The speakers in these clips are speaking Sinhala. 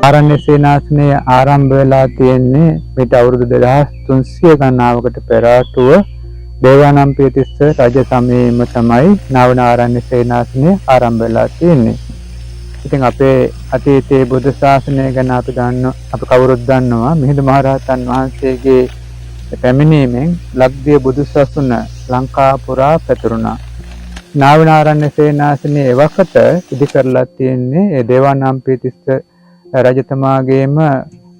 ආරණ්‍ය සේනාසනය ආරම්භ වෙලා තියෙන්නේ මේට අවුරුදු 2300 ගණනාවකට පෙර ආතුව දේවානම්පියතිස්ස රජ සමයේම තමයි නාවන ආරණ්‍ය සේනාසනය ආරම්භ වෙලා තියෙන්නේ. ඉතින් අපේ අතීතයේ බුද්ධ ශාසනය ගැන අපි කවුරුත් දන්නවා. මිහිඳු මහරහතන් වහන්සේගේ පැමිණීමෙන් ලක්දිය බුදු සසුන ලංකා පුරා පැතුරුණා. නාවන ආරණ්‍ය සේනාසනය එවකට ඉදි කරලා තියෙන්නේ ඒ දේවානම්පියතිස්ස රජතුමාගේම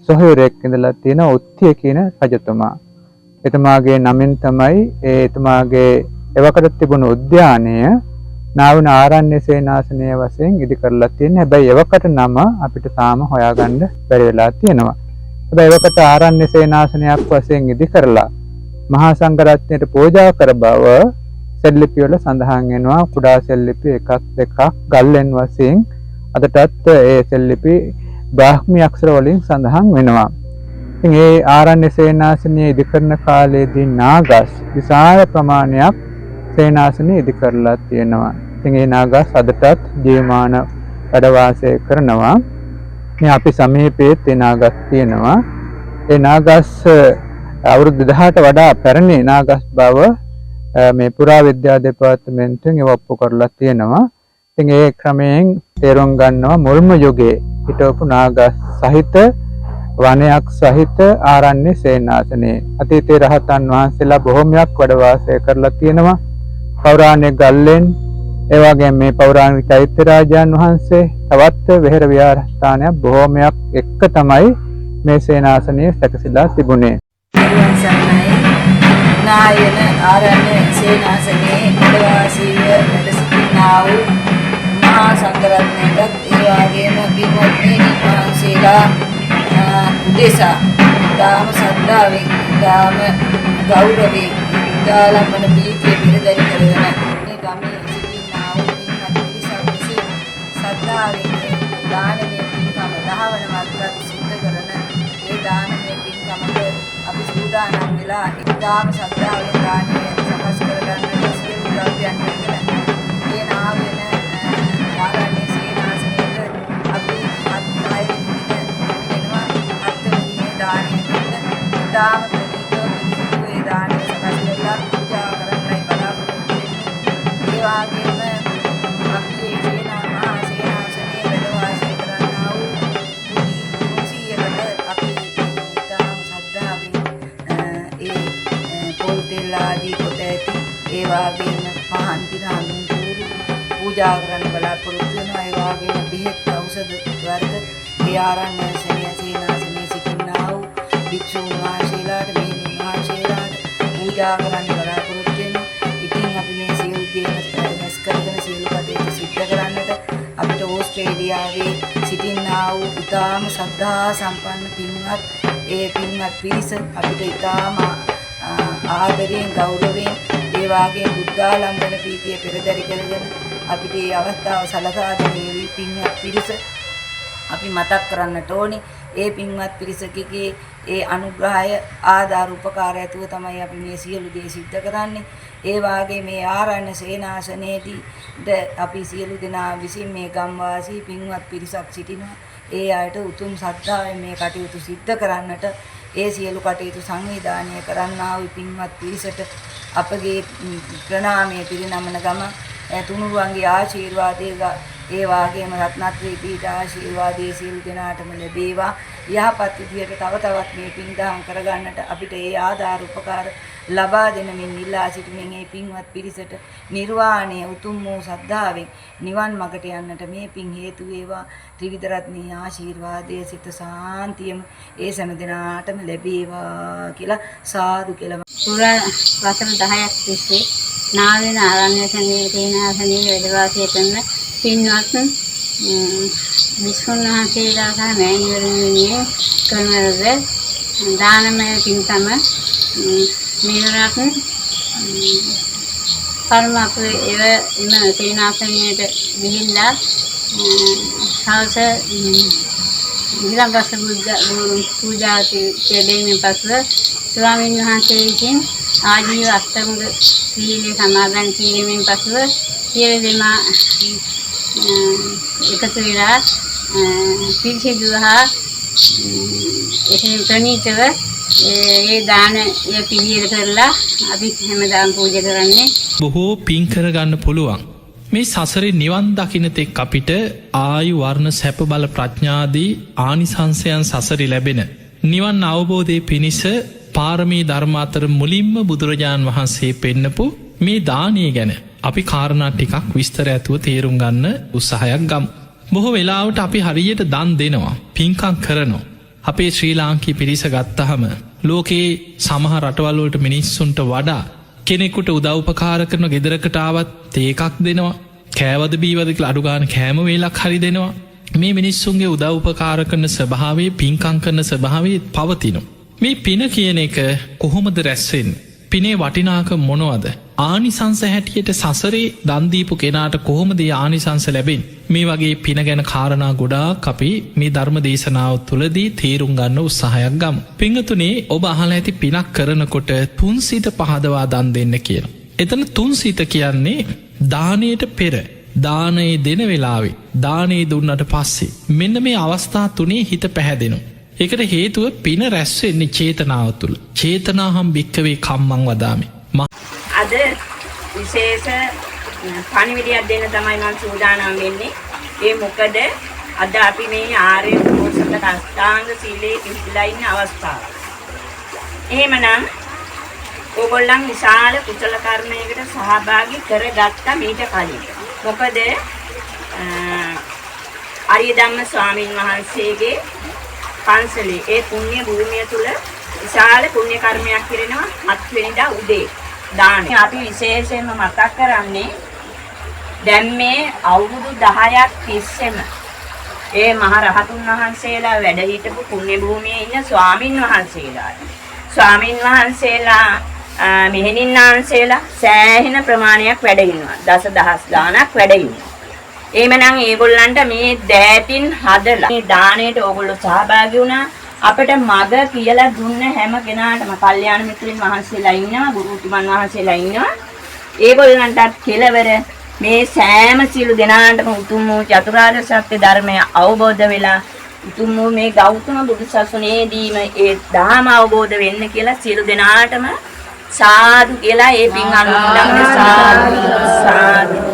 සොහොයුරෙක් ඉඳලා තියෙන උත්තිය කියන රජතුමා. එතුමාගේ නමින් තමයි එතුමාගේ එවකට තිබුණු උද්‍යානය නාවන ආරණ්‍ය සේනාසනය වශයෙන් ඉදි කරලා තියෙන්නේ. හැබැයි එවකට නම අපිට තාම හොයාගන්න බැරි වෙලා තියෙනවා. හැබැයි එවකට ආරණ්‍ය සේනාසනයක් වශයෙන් ඉදි කරලා මහා සංඝරත්නයට පූජා කර බව සෙල්ලිපි වල සඳහන් වෙනවා. කුඩා සෙල්ලිපි එකක් දෙකක් ගල්ලෙන් වශයෙන් අදටත් ඒ සෙල්ලිපි බ්‍රාහ්මී අක්ෂර වලින් සඳහන් වෙනවා. ඉතින් ඒ ආරණ්‍ය සේනාසනය ඉදි කරන කාලයේදී නාගස් විශාල ප්‍රමාණයක් සේනාසනය ඉදි කරලා තියෙනවා. ඉතින් ඒ නාගස් අදටත් ජීවමාන වැඩ වාසය කරනවා. මේ අපි සමීපයේ ඒ නාගස් තියෙනවා. ඒ නාගස් අවුරුදු 1000ට වඩා පැරණි නාගස් බව මේ පුරාවිද්‍යා දෙපාර්තමේන්තුවෙන් ඔප්පු කරලා තියෙනවා. ඉතින් ඒ ක්‍රමයෙන් තේරුම් ගන්නවා මුල්ම යුගයේ හිටවපු නාගස් සහිත වනයක් සහිත ආරණ්‍ය සේනාසනයේ අතීතයේ රහතන් වහන්සේලා බොහෝමයක් වැඩ වාසය කරලා තියෙනවා. පෞරාණික ගල්ලෙන් ඒ වගේම මේ පෞරාණික චෛත්‍ය රාජාන් වහන්සේ තවත් වෙහෙර විහාරස්ථානයක් බොහෝමයක් එක්ක තමයි මේ සේනාසනය සැකසීලා තිබුණේ. නායන ආරණ්‍ය සේනාසනයේ වැඩ සිටිනා වූ මහා සංඝරත්නයටත් ඒ වගේම පින්වත්නි වහන්සේලා උදෙසා දාම සද්ධාවෙන් දාම ගෞරවයෙන් දාලම්බන බීතිය පිළිදැරි කරගෙන මේ ගමේ සිටිනා වූ පින්වත් පිරිසක් විසින් සද්ධාවෙන් දානමය පින්කම දහවන වත්පත් සිද්ධ කරන ඒ දානමය පින්කමට අපි සූදානම් වෙලා දාම සද්ධාවෙන් දානය සකස් කරගන්නට සියලු ද්‍රව්‍යයන් කරගෙන ඒ නාවෙන ආරණ්‍ය සේනාසනයට අපි දාම ප්‍රණීතව පිළිසිදු ඒ දානය සකස් කරලා පූජා කරන්නයි බලාපොරොත්තු වෙන්නේ. ඒ වගේම අපි මහා සේනාසනයේ වැඩ වාසය කරන්නා වූ කුසීයකට අපි දාම සද්ධාවෙන් ඒ පොල් තෙල් ආදී කොට ඇති ඒ වගේම පහන් තිර හඳුන් කූරු පූජා කරන්න බලාපොරොත්තු වෙනවා. ඒ වගේම බෙහෙත් ඖෂධ වර්ග ඒ ආරණ්‍ය සේනාසනයේ සිටිනා වූ භික්ෂුන් වහන්සේලාට මෙහෙණින් වහන්සේලාට පූජා කරන්න බලාපොරොත්තු වෙනවා. ඉතින් අපි මේ සියලු දේවල් රැස් කරගෙන සියලු කටයුතු සිද්ධ කරන්නට අපිට ඕස්ට්‍රේලියාවේ සිටිනා වූ ඉතාම ශ්‍රද්ධා සම්පන්න පින්වත් ඒ පින්වත් පිරිස අපිට ඉතාම ආදරයෙන් ගෞරවයෙන් ඒ වාගේ බුද්ධාලම්බන පීතිය පෙරදරි කරගෙන අපිට මේ අවස්ථාව සලසා දෙන පින්වත් පිරිස අපි මතක් කරන්නට ඕනේ. ඒ පින්වත් පිරිසකගේ ඒ අනුග්‍රහය ආදාර උපකාර ඇතුව තමයි අපි මේ සියලු දේ සිද්ධ කරන්නේ. ඒ වාගේ මේ ආරණ්‍ය සේනාසනයේදී අපි සියලු දෙනා විසින් මේ ගම්වාසී පින්වත් පිරිසක් සිටිනවා. ඒ අයට උතුම් ශ්‍රද්ධාවෙන් මේ කටයුතු සිද්ධ කරන්නට ඒ සියලු කටයුතු සංවිධානය කරන්නා වූ පින්වත් පිරිසට අපගේ ප්‍රණාමය පිරිනමන ගම තුනුරුවන්ගේ ආශිර්වාදයේ ඒ වාගේම රත්නත්‍රී පීඨ ආශිර්වාදයේ සියලු දෙනාටම ලැබේවා. යහපත් විදියට තව තවත් මේ පින්දහම් කරගන්නට අපිට ඒ ආධාර උපකාර ලබා දෙන මෙන් ඉල්ලා සිටින මේ පින්වත් පිරිසට නිර්වාණය උතුම් වූ ශ්‍රද්ධාවෙන් නිවන් මඟට යන්නට මේ පින් හේතු වේවා. ත්‍රිවිධ රත්නයේ ආශිර්වාදයේ සිත සාන්තියම ඒ සෑම දිනාටම ලැබේවා කියලා සාදු කියලා. පුරා වසර 10ක් තිස්සේ නාවන ආරණ්‍ය සේනාසනයේ වැඩ වාසය කරන පින්වත් විසුණු වහන්සේලා සහ මෑණිවරුන් වෙනුවෙන් කරන දානමය පින්කම මෙවරක් කර්ම අපේ එම සේනාසනයට ගිහිල්ලා සාස ඊළඟට බුද්ධ පූජා කෙරෙමින් පසුව ස්වාමීන් වහන්සේ විසින් ආජීව අෂ්ටමක සීලේ සමාදන් කිරීමෙන් පසුව සියලු දෙනා එකතු වෙලා පිරිසිදු හා එහෙම ප්‍රණීතව ඒ දාන පිළියෙල කරලා අපි හැමදාම පූජා කරන්නේ. බොහෝ පින් කරගන්න පුළුවන්. මේ සසරේ නිවන් දකින්න තෙක් අපිට ආයු වර්ණ සැප බල ප්‍රඥාදී ආනිසංසයන් සසරි ලැබෙන නිවන් අවබෝධය පිණිස පාරමී ධර්ම අතර මුලින්ම බුදුරජාණන් වහන්සේ පෙන්නපු මේ දානය ගැන අපි කාරණා ටිකක් විස්තර ඇතුව තේරුම් ගන්න උත්සාහයක් ගම්. බොහෝ වෙලාවට අපි හරියට දන් දෙනවා, පින්කම් කරනවා. අපේ ශ්‍රී ලාංකී පිරිස ගත්තහම ලෝකයේ සමහ රටවල්වලට මිනිස්සුන්ට වඩා කෙනෙකුට උදව්පකාර කරන ගෙදරකටාවත් ඒකක් දෙනවා, කෑවද බීවදක අඩුගාන කෑම වේලක් හරි දෙනවා. මේ මිනිස්සුන්ගේ උදව්පකාර කරන ස්වභාවේ පින්කං කරන ස්වභාවේ පවතිනවා. මේ පින කියන එක කොහොමද රැස්සෙන්? පිනේ වටිනාක මොනවද? ආනිසංස හැටියට සසරේ දන්දීපු කෙනාට කොහොමද ආනිසංස ලැබෙන්? මේ වගේ පින ගැන කාරණා ගොඩාක් අපි මේ ධර්ම දේශනාව තුළදී තේරුම් ගන්න උත්සාහයක් ගම්. පිංගතුනේ ඔබ අහලා ඇති පිනක් කරනකොට තුන්සිත පහදවා දන් දෙන්න කියන. එතන තුන්සිත කියන්නේ දානයට පෙර, දානයේ දෙන වෙලාවේ, දානයේ දුන්නට පස්සේ මෙන්න මේ අවස්ථා තුනේ හිත පැහැදෙනු. එකට හේතුව පින රැස්වෙන්නේ චේතනාව තුළ. චේතනාහම් භික්කවේ කම්මං වදාමි. අද විශේෂ පණිවිඩයක් දෙන්න තමයි මම සූදානම් වෙන්නේ. ඒ මොකද අද අපි මේ ආර්ය උපෝසථ අෂ්ටාංග සීලේ පිළිපදලා ඉන්න අවස්ථාව. එහෙමනම් ඕගොල්ලන් විශාල කුසල කර්මයකට සහභාගී කරගත්තා මීට කලින්. මොකද ආර්ය ධම්ම ස්වාමීන් වහන්සේගේ පන්සලේ ඒ පුණ්‍ය භූමිය තුල විශාල පුණ්‍ය කර්මයක් කරනවා 7 වෙනිදා උදේ දාන. අපි විශේෂයෙන්ම මතක් කරන්නේ දැන් මේ අවුරුදු 10ක් තිස්සෙම ඒ මහ රහතුන් වහන්සේලා වැඩ හිටපු පුණ්‍ය භූමියේ ඉන්න ස්වාමින් වහන්සේලා. ස්වාමින් වහන්සේලා මෙහෙණින් වහන්සේලා සෑහෙන ප්‍රමාණයක් වැඩ ඉන්නවා. දසදහස් ගාණක් වැඩ ඉන්නවා. එහෙමනම් ඒගොල්ලන්ට මේ දෑතින් හදලා මේ දාණයට ඕගොල්ලෝ සහභාගී වුණා. අපිට මග කියලා දුන්න හැම කෙනාටම කල්යාණ මිත්‍රින් වහන්සේලා ඉන්නවා, ගුරුතුමන් වහන්සේලා ඉන්නවා. ඒගොල්ලන්ටත් කෙලවර මේ සෑම සියලු දෙනාටම උතුම් වූ චතුරාර්ය සත්‍ය ධර්මය අවබෝධ වෙලා උතුම් වූ මේ ගෞතම බුදු සසුනේදීම ඒ ධර්ම අවබෝධ වෙන්න කියලා සියලු දෙනාටම සාදු කියලා ඒ පින් අනුමෝදන් සාදු සාදු